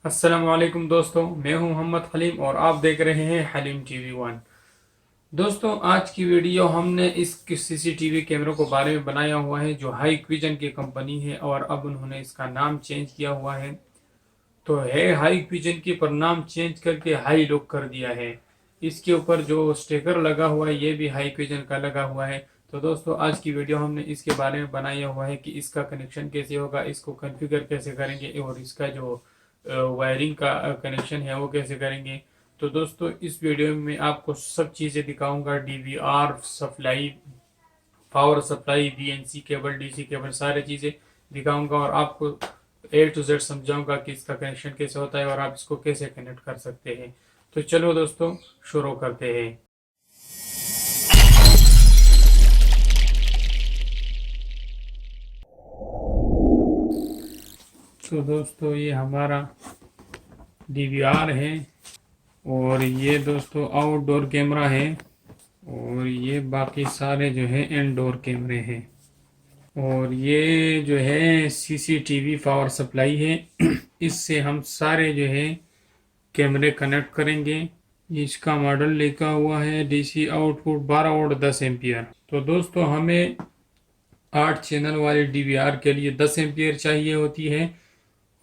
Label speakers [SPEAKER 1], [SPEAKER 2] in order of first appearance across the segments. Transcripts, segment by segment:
[SPEAKER 1] अस्सलामुअलैकुम दोस्तों, मैं हूं मोहम्मद हलीम और आप देख रहे हैं हलीम टीवी वन। दोस्तों, आज की वीडियो हमने इस सीसीटीवी कैमरों को बारे में बनाया हुआ है जो हाई विजन की कंपनी है और अब उन्होंने इसका नाम चेंज किया हुआ है। तो है हाई विजन की, पर नाम चेंज करके हाई लुक कर दिया है। इसके ऊपर जो स्टिकर लगा हुआ है ये भी हाई विजन का लगा हुआ है। तो दोस्तों, आज की वीडियो हमने इसके बारे में बनाया हुआ है कि इसका कनेक्शन कैसे होगा, इसको कॉन्फ़िगर कैसे करेंगे और इसका जो वायरिंग का कनेक्शन है वो कैसे करेंगे। तो दोस्तों, इस वीडियो में आपको सब चीज़ें दिखाऊंगा, DVR supply, power supply, BNC cable, DC cable, सारी चीज़ें दिखाऊंगा और आपको A to Z समझाऊंगा कि इसका कनेक्शन कैसे होता है और आप इसको कैसे कनेक्ट कर सकते हैं। तो चलो दोस्तों, शुरू करते हैं। तो दोस्तों, ये हमारा डीवीआर है और ये दोस्तों आउटडोर कैमरा है और ये बाकी सारे जो है इनडोर कैमरे हैं और ये जो है सीसीटीवी पावर सप्लाई है। इससे हम सारे जो है कैमरे कनेक्ट करेंगे। इसका मॉडल लिखा हुआ है डीसी आउटपुट 12 वोल्ट 10 एम्पियर। तो दोस्तों, हमें 8 चैनल वाले डीवीआर के लिए 10 एम्पियर चाहिए होती है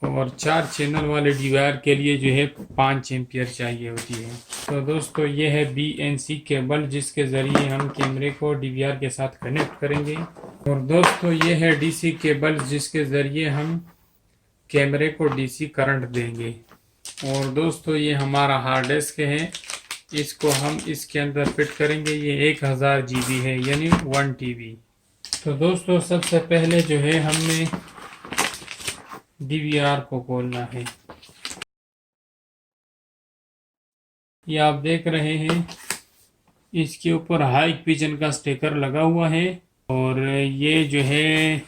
[SPEAKER 1] और 4 चैनल वाले डीवीआर के लिए जो है 5 एम्पियर चाहिए होती है। तो दोस्तों, ये है बीएनसी केबल जिसके ज़रिए हम कैमरे को डीवीआर के साथ कनेक्ट करेंगे। और दोस्तों, ये है डीसी केबल जिसके ज़रिए हम कैमरे को डीसी करंट देंगे। और दोस्तों, ये हमारा हार्ड डिस्क है, इसको हम इसके अंदर फिट करेंगे। ये 1000 GB है, यानी 1 TB। तो दोस्तों, सबसे पहले जो है हमने डीवीआर को खोलना है। ये आप देख रहे हैं, इसके ऊपर हाई विजन का स्टिकर लगा हुआ है और ये जो है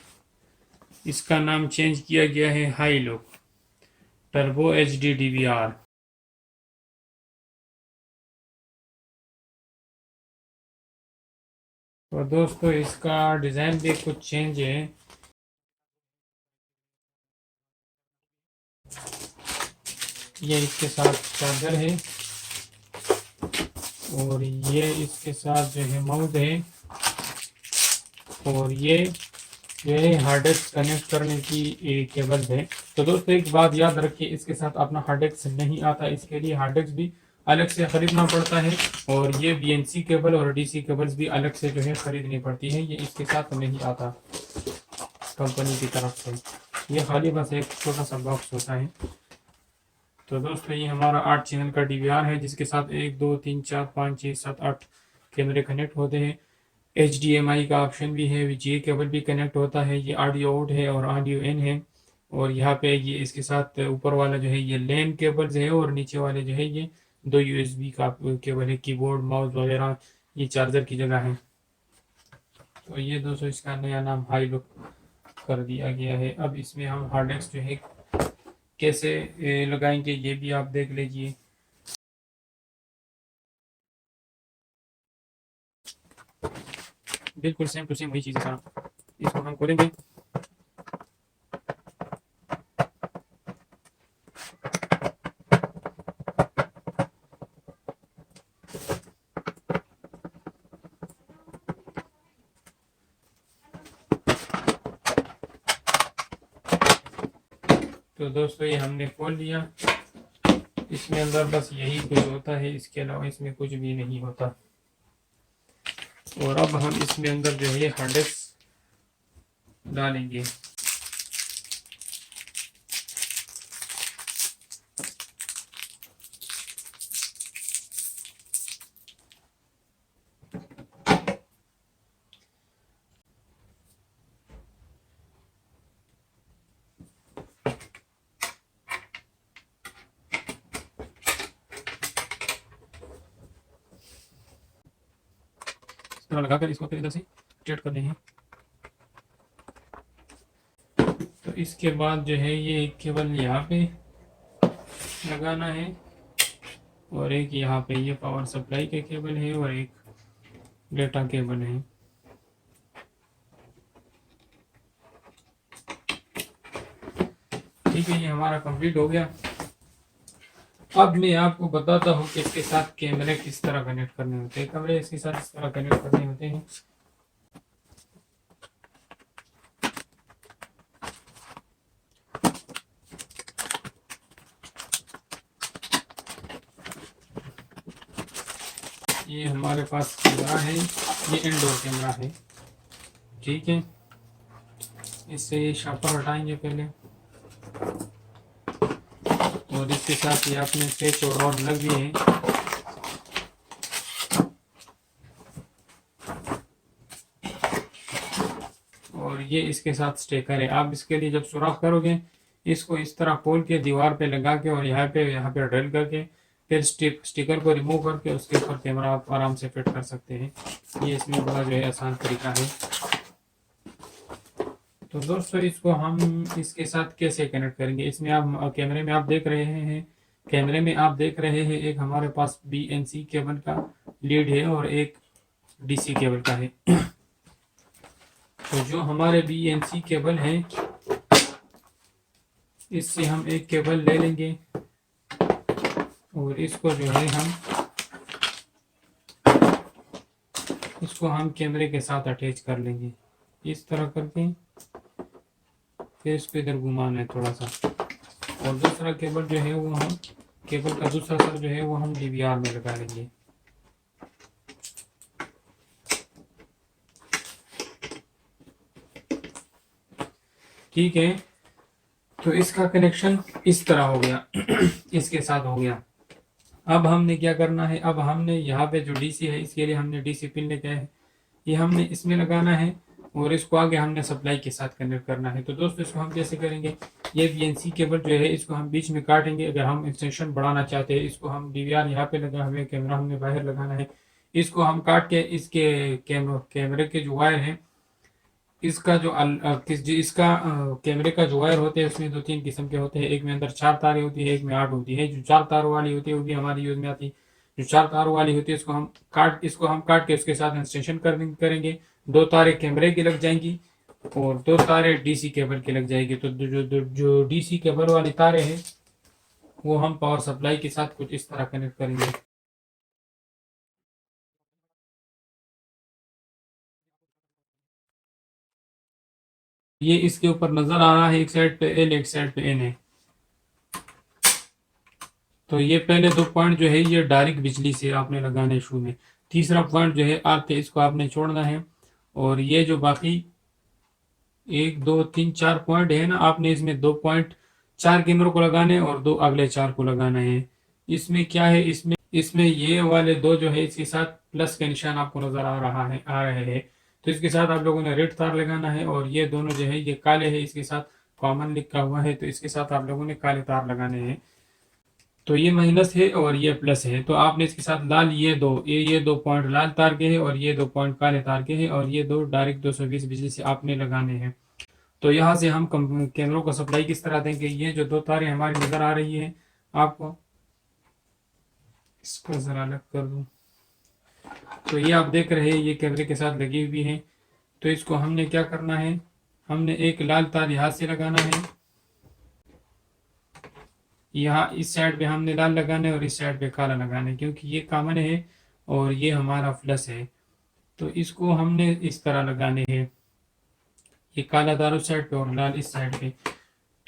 [SPEAKER 1] इसका नाम चेंज किया गया है high look turbo HD DVR. तो दोस्तों, इसका डिज़ाइन भी कुछ चेंज है। ये इसके साथ चार्जर है और ये इसके साथ जो है माउस है और ये जो है हार्ड डिस्क कनेक्ट करने की केबल है। तो दोस्तों, एक बात याद रखिए, इसके साथ अपना हार्ड डिस्क नहीं आता, इसके लिए हार्ड डिस्क भी अलग से खरीदना पड़ता है और ये बीएनसी केबल और डीसी केबल्स भी अलग से जो है खरीदनी पड़ती है। ये इसके साथ नहीं आता कंपनी की तरफ से, ये खाली बस एक छोटा सा बॉक्स होता है। तो दोस्तों, ये हमारा 8 चैनल का डीवीआर है जिसके साथ 1 2 3 4 5 6 7 8 कैमरे कनेक्ट होते हैं। HDMI का ऑप्शन भी है, जी केबल भी कनेक्ट होता है। ये ऑडियो आउट है और ऑडियो इन है और यहाँ पे ये इसके साथ ऊपर वाला जो है ये लैन केबल्स है और नीचे वाले जो है ये 2 USB का केबल है। कीबोर्ड, माउस वगैरह ये चार्जर की जगह है। तो ये दोस्तों, इसका नया नाम हाई लुक कर दिया गया है। अब इसमें हम हार्ड डिस्क जो है कैसे लगाएंगे ये भी आप देख लीजिए। बिल्कुल सेम टू सेम वही चीज़ है सारा। इसको हम खोलेंगे। तो दोस्तों, ये हमने खोल लिया। इसमें अंदर बस यही कुछ होता है, इसके अलावा इसमें कुछ भी नहीं होता। और अब हम इसमें अंदर जो है हार्ड डिस्क डालेंगे। इस तरह लगाकर इसको फिर इधर से स्ट्रेट करने हैं। तो इसके बाद जो है ये केबल यहाँ पे लगाना है और एक यहाँ पे ये पावर सप्लाई के केबल है और एक डेटा केबल है। ठीक है, ये हमारा कंप्लीट हो गया। अब मैं आपको बताता हूँ कि इसके साथ कैमरे किस तरह कनेक्ट करने होते हैं। कैमरे इसके साथ इस तरह कनेक्ट करने होते हैं। ये हमारे पास कैमरा है, ये इंडोर कैमरा है, ठीक है। इससे ये शापर हटाएंगे पहले, और इसके साथ ये अपने पेच और रॉड लग भी है। और ये इसके साथ स्टेकर है। आप इसके लिए जब सुराख करोगे, इसको इस तरह खोल के दीवार पे लगा के और यहाँ पे ड्रिल करके फिर स्टिकर को रिमूव करके उसके ऊपर कैमरा आप आराम से फिट कर सकते हैं। ये इसमें बड़ा जो है आसान तरीका है। तो दोस्तों इसको हम इसके साथ कैसे कनेक्ट करेंगे, इसमें आप कैमरे में आप देख रहे हैं एक हमारे पास BNC केबल का लीड है और एक DC केबल का है। तो जो हमारे BNC केबल है, इससे हम एक केबल ले लेंगे और इसको जो है हम कैमरे के साथ अटैच कर लेंगे इस तरह करके। फिर इसको इधर घुमाना है थोड़ा सा, और दूसरा केबल जो है वो हम केबल का दूसरा सर जो है वो हम DVR में लगा लेंगे। ठीक है, तो इसका कनेक्शन इस तरह हो गया। इसके साथ हो गया। अब हमने क्या करना है, अब हमने यहाँ पे जो DC है इसके लिए हमने DC पिन लेके आए, ये हमने इसमें लगाना है और इसको आगे हमने सप्लाई के साथ कनेक्ट करना है। तो दोस्तों इसको हम कैसे करेंगे, ये BNC केबल जो है इसको हम बीच में काटेंगे। अगर हम एक्सटेंशन बढ़ाना चाहते हैं, इसको हम DVR यहाँ पे लगा हुए, कैमरा हमने बाहर लगाना है, इसको हम काट के इसके कैमरे के जो वायर है, इसका इसका कैमरे का जो वायर होते हैं उसमें 2-3 किस्म के होते हैं। एक में अंदर 4 तारें होती है, एक में 8 होती है। जो 4 तारों वाली होती है वो भी हमारी यूज में आती है। जो 4 तारों वाली होती है इसको हम काट के उसके साथ एक्सटेंशन करेंगे। 2 तारें कैमरे की लग जाएंगी और 2 तारें DC केबल की लग जाएगी। तो जो DC केबल वाली तारें हैं वो हम पावर सप्लाई के साथ कुछ इस तरह कनेक्ट करेंगे। ये इसके ऊपर नजर आ रहा है, एक साइड पे L एक साइड पे N है। तो ये पहले 2 पॉइंट जो है ये डायरेक्ट बिजली से आपने लगाने शू में। तीसरा पॉइंट जो है आते इसको आपने छोड़ना है, और ये जो बाकी 1 2 3 4 पॉइंट है ना, आपने इसमें 2 पॉइंट 4 कैमरों को लगाने और 2 अगले 4 को लगाना है। इसमें क्या है, इसमें ये वाले 2 जो है इसके साथ प्लस का निशान आपको नजर आ रहे हैं। तो इसके साथ आप लोगों ने रेड तार लगाना है, और ये दोनों जो है ये काले है, इसके साथ कॉमन लिखा हुआ है, तो इसके साथ आप लोगों ने काले तार लगाने हैं। तो ये माइनस है और ये प्लस है, तो आपने इसके साथ लाल ये दो पॉइंट लाल तार के हैं और ये 2 पॉइंट काले तार के हैं, और ये 2 डायरेक्ट 220 बिजली से आपने लगाने हैं। तो यहाँ से हम कैमरों को सप्लाई किस तरह देंगे, ये जो 2 तारें हमारी नज़र आ रही है आपको, इसको ज़रा अलग कर दूँ। तो ये आप देख रहे हैं ये कैमरे के साथ लगी हुई है। तो इसको हमने क्या करना है, हमने एक लाल तार यहाँ से लगाना है, यहाँ इस साइड पे हमने लाल लगाना है और इस साइड पे काला लगाना है, क्योंकि ये कॉमन है और ये हमारा प्लस है। तो इसको हमने इस तरह लगाने हैं, ये काला तार उस साइड पे और लाल इस साइड पे।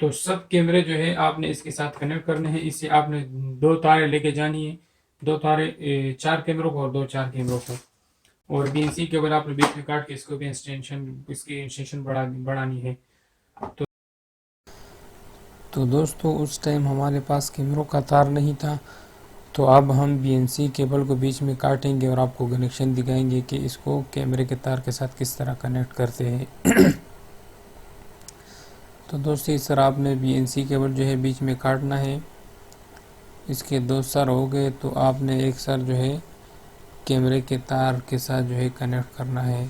[SPEAKER 1] तो सब कैमरे जो है आपने इसके साथ कनेक्ट करने हैं। इससे आपने 2 तारे लेके जानी है, 2 तारे 4 कैमरों को और 2 4 कैमरों को, और BNC केबल आपने बीच में काट के इसको भी इसकी एक्सटेंशन बढ़ानी है। तो दोस्तों उस टाइम हमारे पास कैमरों का तार नहीं था, तो अब हम BNC केबल को बीच में काटेंगे और आपको कनेक्शन दिखाएंगे कि इसको कैमरे के तार के साथ किस तरह कनेक्ट करते हैं। तो दोस्तों इस तरह आपने BNC केबल जो है बीच में काटना है। इसके 2 सर हो गए, तो आपने एक सर जो है कैमरे के तार के साथ जो है कनेक्ट करना है।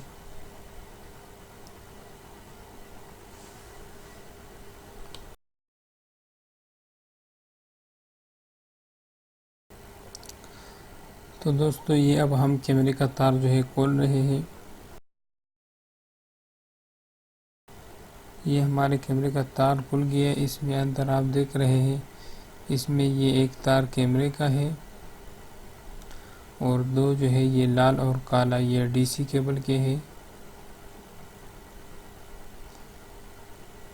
[SPEAKER 1] तो दोस्तों ये अब हम कैमरे का तार जो है खोल रहे हैं। ये हमारे कैमरे का तार खुल गया है। इसमें अंदर आप देख रहे हैं इसमें ये एक तार कैमरे का है और दो जो है ये लाल और काला ये डीसी केबल के है।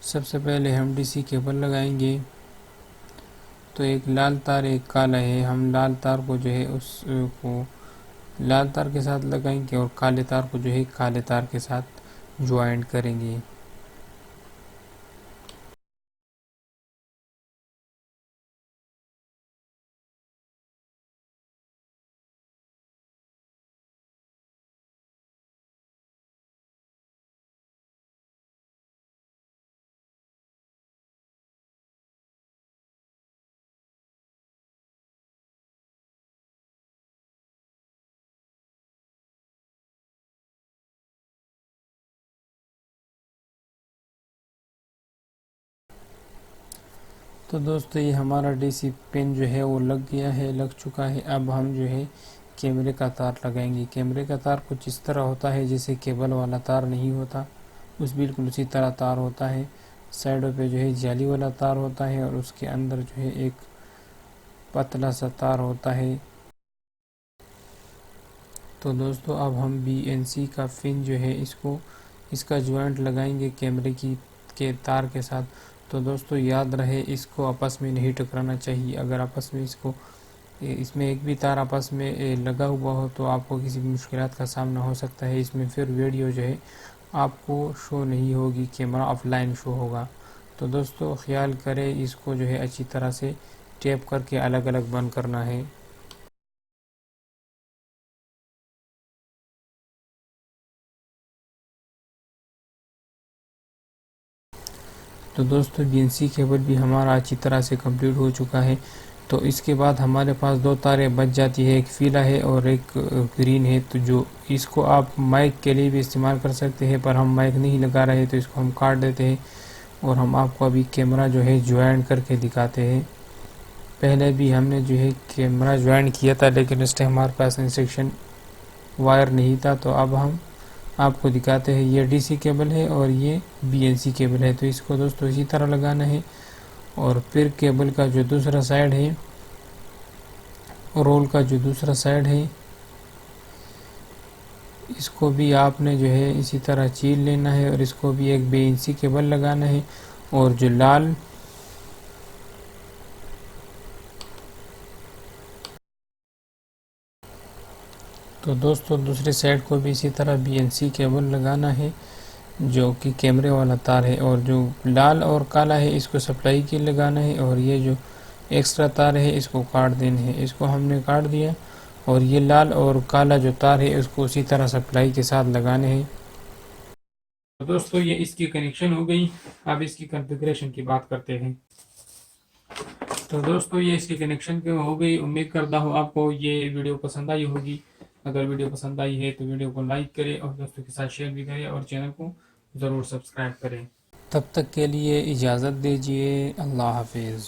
[SPEAKER 1] सबसे पहले हम डीसी केबल लगाएंगे। तो एक लाल तार एक काला है, हम लाल तार को जो है उसको लाल तार के साथ लगाएंगे और काले तार को जो है काले तार के साथ ज्वाइंट करेंगे। तो दोस्तों ये हमारा डीसी पिन जो है वो लग गया है, लग चुका है। अब हम जो है कैमरे का तार लगाएंगे। कैमरे का तार कुछ इस तरह होता है जैसे केबल वाला तार नहीं होता, उस बिल्कुल उसी तरह तार होता है। साइडों पे जो है जाली वाला तार होता है और उसके अंदर जो है एक पतला सा तार होता है। तो दोस्तों अब हम BNC का पिन जो है इसका ज्वाइंट लगाएंगे कैमरे के तार के साथ। तो दोस्तों याद रहे इसको आपस में नहीं टकराना चाहिए। अगर आपस में इसमें एक भी तार आपस में लगा हुआ हो तो आपको किसी भी मुश्किलात का सामना हो सकता है। इसमें फिर वीडियो जो है आपको शो नहीं होगी, कैमरा ऑफलाइन शो होगा। तो दोस्तों ख्याल करें, इसको जो है अच्छी तरह से टेप करके अलग अलग बंद करना है। तो दोस्तों BNC केबल भी हमारा अच्छी तरह से कंप्लीट हो चुका है। तो इसके बाद हमारे पास दो तारें बच जाती है, एक पीला है और एक ग्रीन है। तो जो इसको आप माइक के लिए भी इस्तेमाल कर सकते हैं, पर हम माइक नहीं लगा रहे तो इसको हम काट देते हैं और हम आपको अभी कैमरा जो है ज्वाइन करके दिखाते हैं। पहले भी हमने जो है कैमरा ज्वाइन किया था लेकिन उस टाइम हमारे पास इंस्ट्रक्शन वायर नहीं था। तो अब हम आपको दिखाते हैं। ये डीसी केबल है और ये BNC केबल है। तो इसको दोस्तों इसी तरह लगाना है और फिर केबल का जो दूसरा साइड है, रोल का जो दूसरा साइड है, इसको भी आपने जो है इसी तरह चीर लेना है और इसको भी एक BNC केबल लगाना है। और जो लाल तो दोस्तों दूसरे साइड को भी इसी तरह BNC केबल लगाना है जो कि कैमरे वाला तार है। और जो लाल और काला है इसको सप्लाई के लगाना है और ये जो एक्स्ट्रा तार है इसको काट देना है। इसको हमने काट दिया और ये लाल और काला जो तार है उसको उसी तरह सप्लाई के साथ लगाने हैं। तो दोस्तों ये इसकी कनेक्शन हो गई। अब इसकी कॉन्फ़िगरेशन की बात करते हैं। तो दोस्तों ये इसकी कनेक्शन हो गई। उम्मीद करता हूँ आपको ये वीडियो पसंद आई होगी। अगर वीडियो पसंद आई है तो वीडियो को लाइक करें और दोस्तों के साथ शेयर भी करें और चैनल को ज़रूर सब्सक्राइब करें। तब तक के लिए इजाज़त दीजिए। अल्लाह हाफिज़।